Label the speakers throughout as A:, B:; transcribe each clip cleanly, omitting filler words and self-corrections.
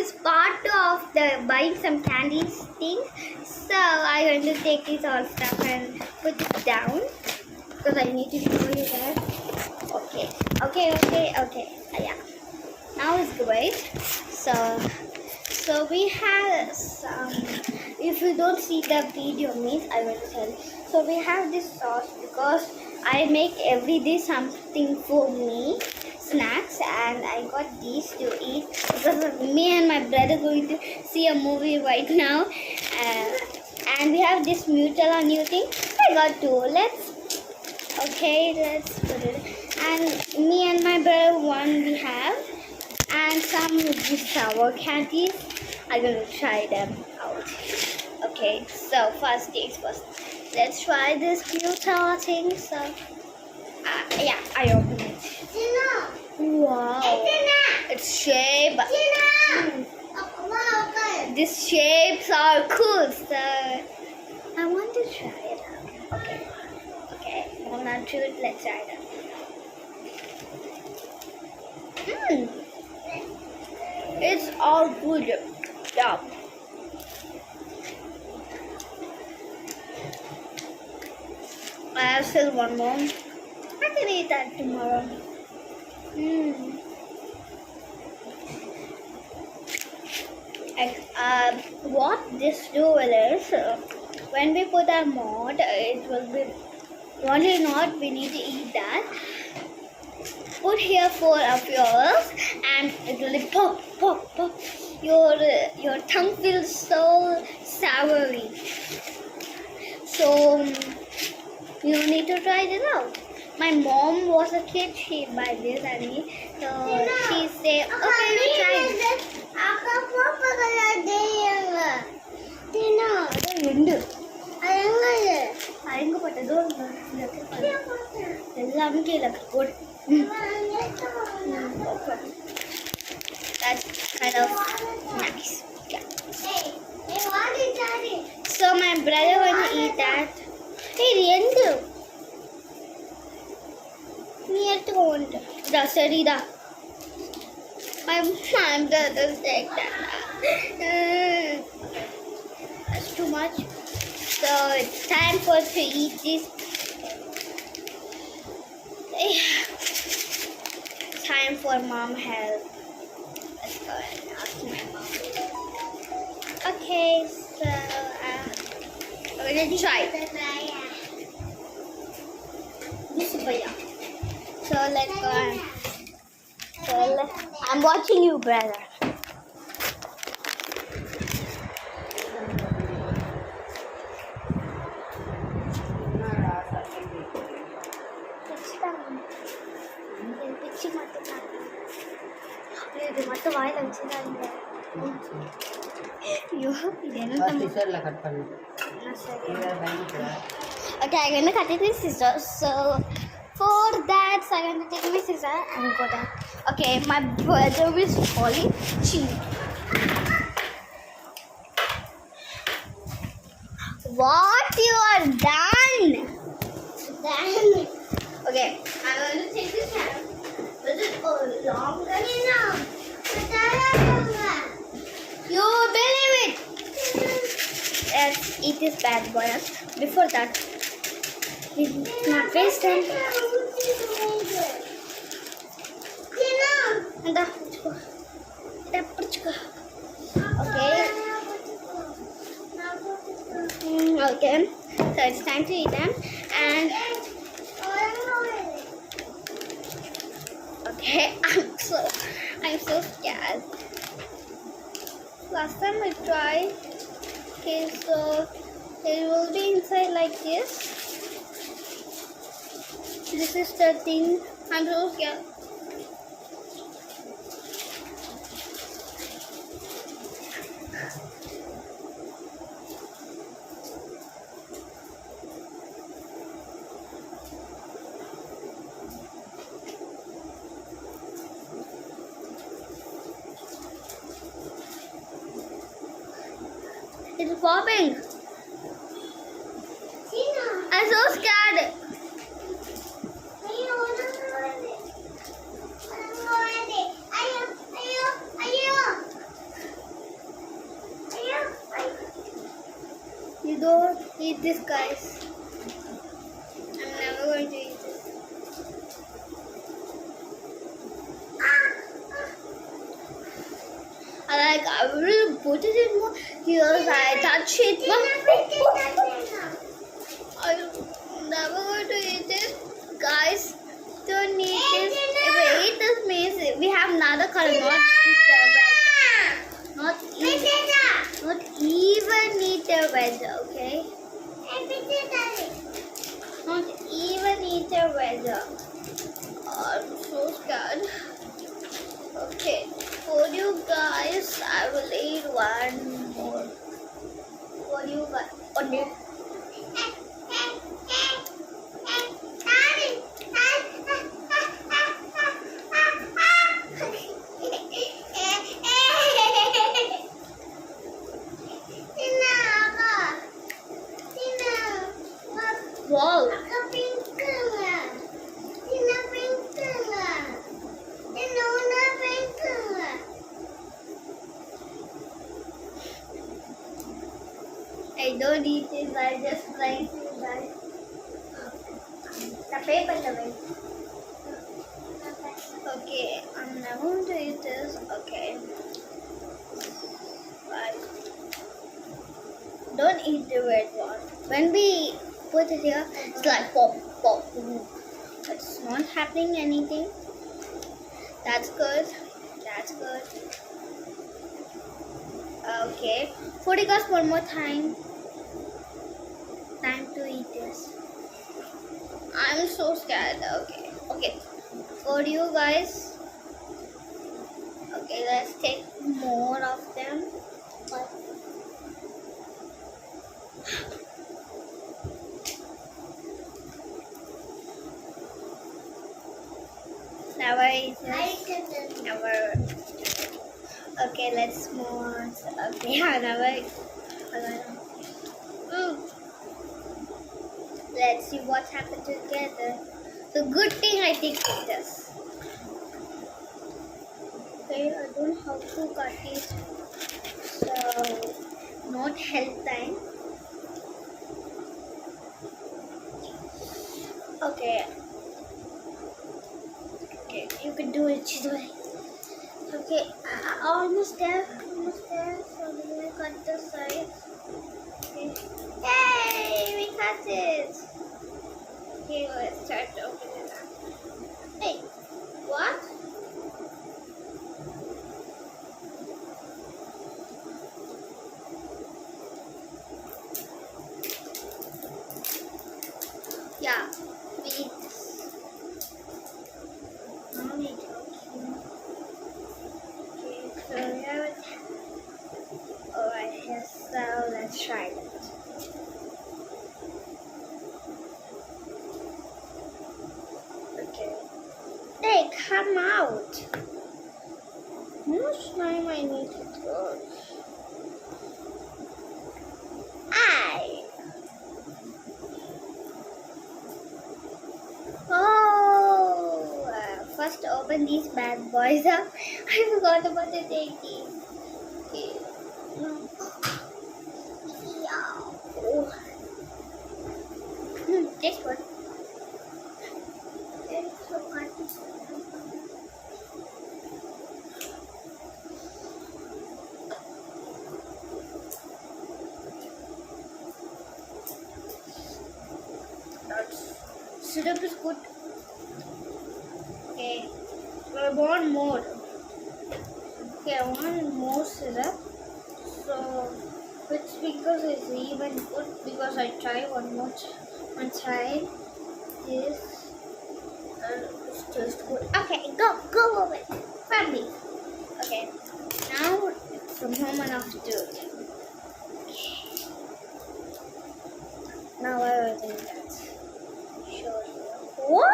A: is part of the buying some candies things. So I'm going to take this all stuff and put it down because I need to show you that. Okay. Yeah. Now it's great. So we have some. If you don't see the video, means I will tell you. So we have this sauce because I make every day something for me, snacks, and I got these to eat because of me and my brother going to see a movie right now, and we have this Nutella new thing. I got two. Let's put it. And me and my brother one we have, and some of these sour candies. I'm gonna try them out. Okay, so first things first. Let's try this Nutella thing. So, yeah, I open it. Wow, it's shape. These shapes are cool. So, I want to try it out. Okay, 1 or 2. Let's try it out. It's all good. Yeah. I have still one more. I can eat that tomorrow. What this do is, when we put our mod, it will be only not. We need to eat that. Put here 4 of yours, and it will be pop. Your tongue feels so soury. So you need to try it out. My mom was a kid, she buy this and me. So she said, okay, you try it. That's kind of nice. Yeah. So my brother want to eat that. Hey, Rendu. My brother said that. That's too much. So it's time for us to eat this. Time for mom help. Let's go and ask my mom. Okay, so we're gonna try. So let's go and I'm watching you, brother. Okay, I'm gonna cut it with scissors. So for that, I'm gonna take my scissors and go down. Okay, my brother is falling cheap. What you are done? Okay, I'm going to take this hand. Is it longer enough? You believe it? Let's eat this bad boy. Before that, it's not wasted. Okay, so it's time to eat them. And okay, I'm so scared. Last time I tried. Okay, so it will be inside like this. This is the thing. I'm so scared. It's popping. I'm so scared. Don't eat this, guys. I'm never going to eat this. I will put it in more. Here, I touch it. I'm never going to eat it. Guys, don't eat this. If we eat this means we have another color, not even eat the red, okay? Not even eat the red. I'm so scared. Okay, for you guys, I will eat one more. For you guys, only. Wow. I don't eat it, I just try to guys. The paper away. Okay, I'm not going to eat this. Okay. But don't eat the red one. When we put it here, it's like pop, pop. It's not happening anything. That's good. That's good. Okay. 40 guys, one more time. Time to eat this. I'm so scared. Okay. Okay. For you guys. Okay, let's take more of them. Never eat this. Never. Okay, let's move on. Okay, yeah, never. Let's see what happened together. The good thing I think is this. Okay, I don't know how to cut it. So, not health time. Okay. Okay, you can do it, Chidway. Okay, almost there. Almost there. So, we will cut the sides. Okay. Yay! We cut it! Okay, let's start to open it up. Hey! What? Yeah, we eat this. Now we eat. Okay, so we have it. Alright, yes, so let's try it. Okay. Hey, come out! How much time I need to throw? First open these bad boys up. I forgot about the take these. Okay. No. Yeah. This one. It's so hard. Syrup is good. Okay, I want more. Okay, I want more syrup. So, which because is even good because I try one side. This it's just good. Okay, go over it. Family. Okay, now from home enough to do it. Okay. Now I will do that. Sure. Whoa!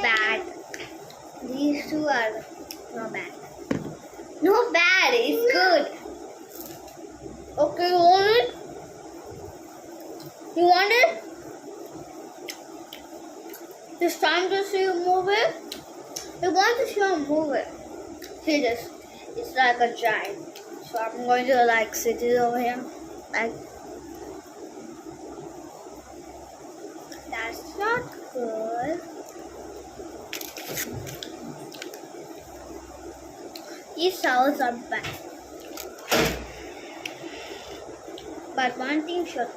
A: Bad. These two are not bad. Not bad, it's good. You want it? It's time to see a movie. You want to see a movie? See this? It's like a giant. So I'm going to like sit it over here. Like that's not good. These sounds are bad. But one thing sure,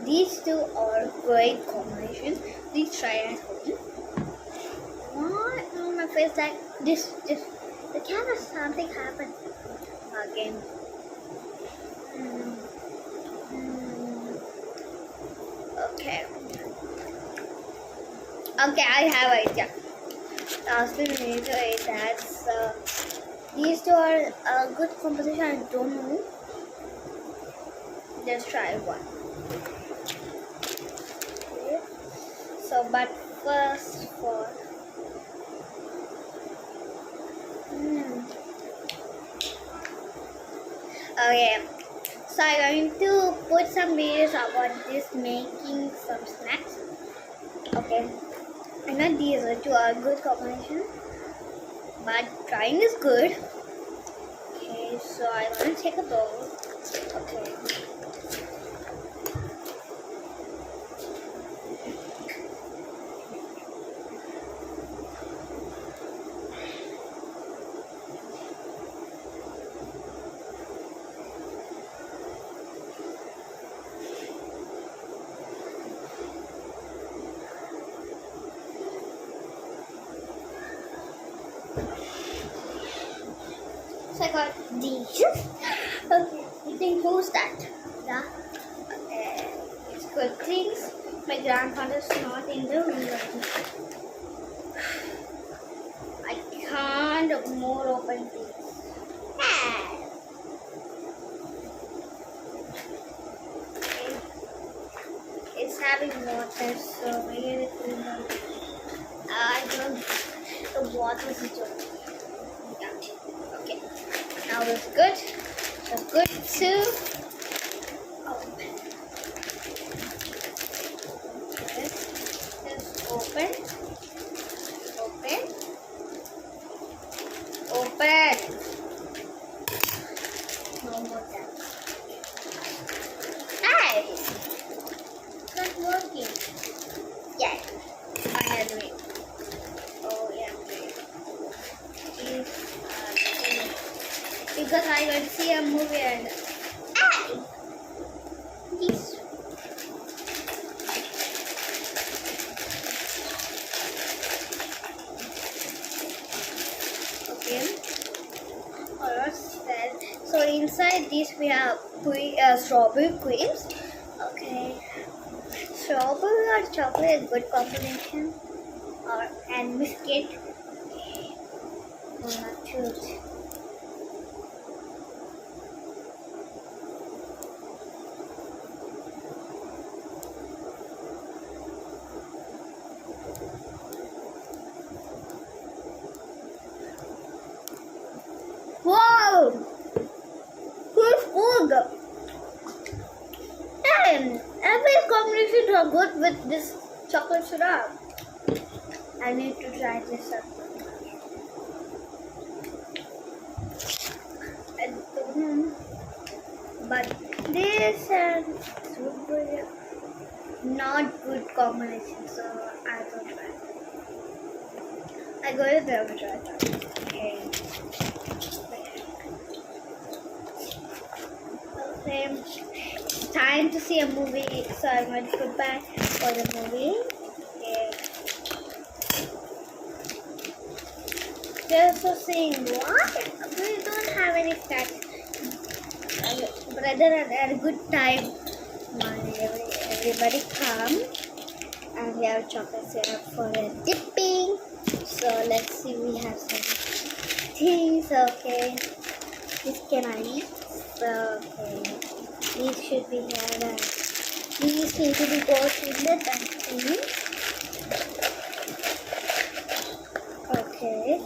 A: these two are great combinations. Please try at home. What on my face like this? The camera something happened again. Okay. Okay, I have idea. Last thing we need to eat that. These two are a good composition. I don't know. Let's try one. Okay. So, but first for okay. So I'm going to put some videos about this making some snacks. Okay. I know these are two are good combination, but trying is good. Okay, so I want to take a bowl. Okay. So I got these. Okay, you think who's that? Yeah. Okay. It's good things. My grandfather's not in the room right now. I can't more open things. Okay. It's having water, so maybe I don't. The water is okay. Yeah. Okay. Now it's good. So good to open. Just open. Open. Open. No more that. Hey! It's not working. Yeah. Finally. Oh yeah. Because I went to see a movie and this. Okay. Alright. So inside this we have strawberry creams. Okay. Strawberry or chocolate is good combination. And biscuit. Okay. I'm not choose. Wow! Good food! And every combinations are good with this chocolate syrup. I need to try this up. I don't know. But this and strawberry not good combination, so I don't try. I go to the try that. Okay. It's time to see a movie, so I'm going to put back for the movie. Okay. They're also saying, what? We don't have any snacks. Brother had a good time. Everybody come. And we have chocolate syrup for the dipping. So let's see, we have some things. Okay. This can I eat? So, okay. These should be here. These need to be put in the dustbin. Okay.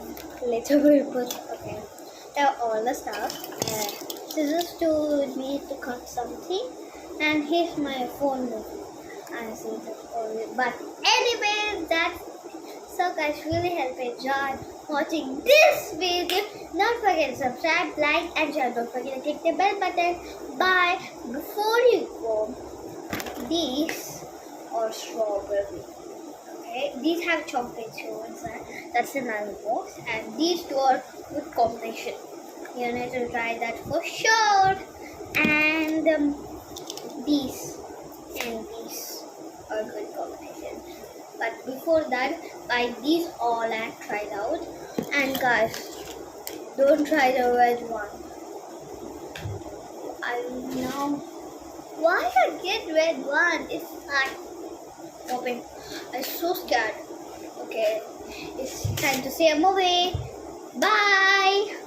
A: Later we'll put. Okay. Now all the stuff. Scissors to need to cut something. And here's my phone. I see the story. But anyway, that's so guys, really help enjoy watching this video. Don't forget to subscribe, like, and share. Don't forget to click the bell button. Bye. Before you go, these are strawberry. Okay, these have chocolate too inside. That's another box, and these two are good combination. You need to try that for sure. And these and these are good combination. But before that, buy these all and try it out. And guys, don't try the red one. I know why I get red one. It's not popping. I'm so scared. Okay, it's time to say a movie. Bye.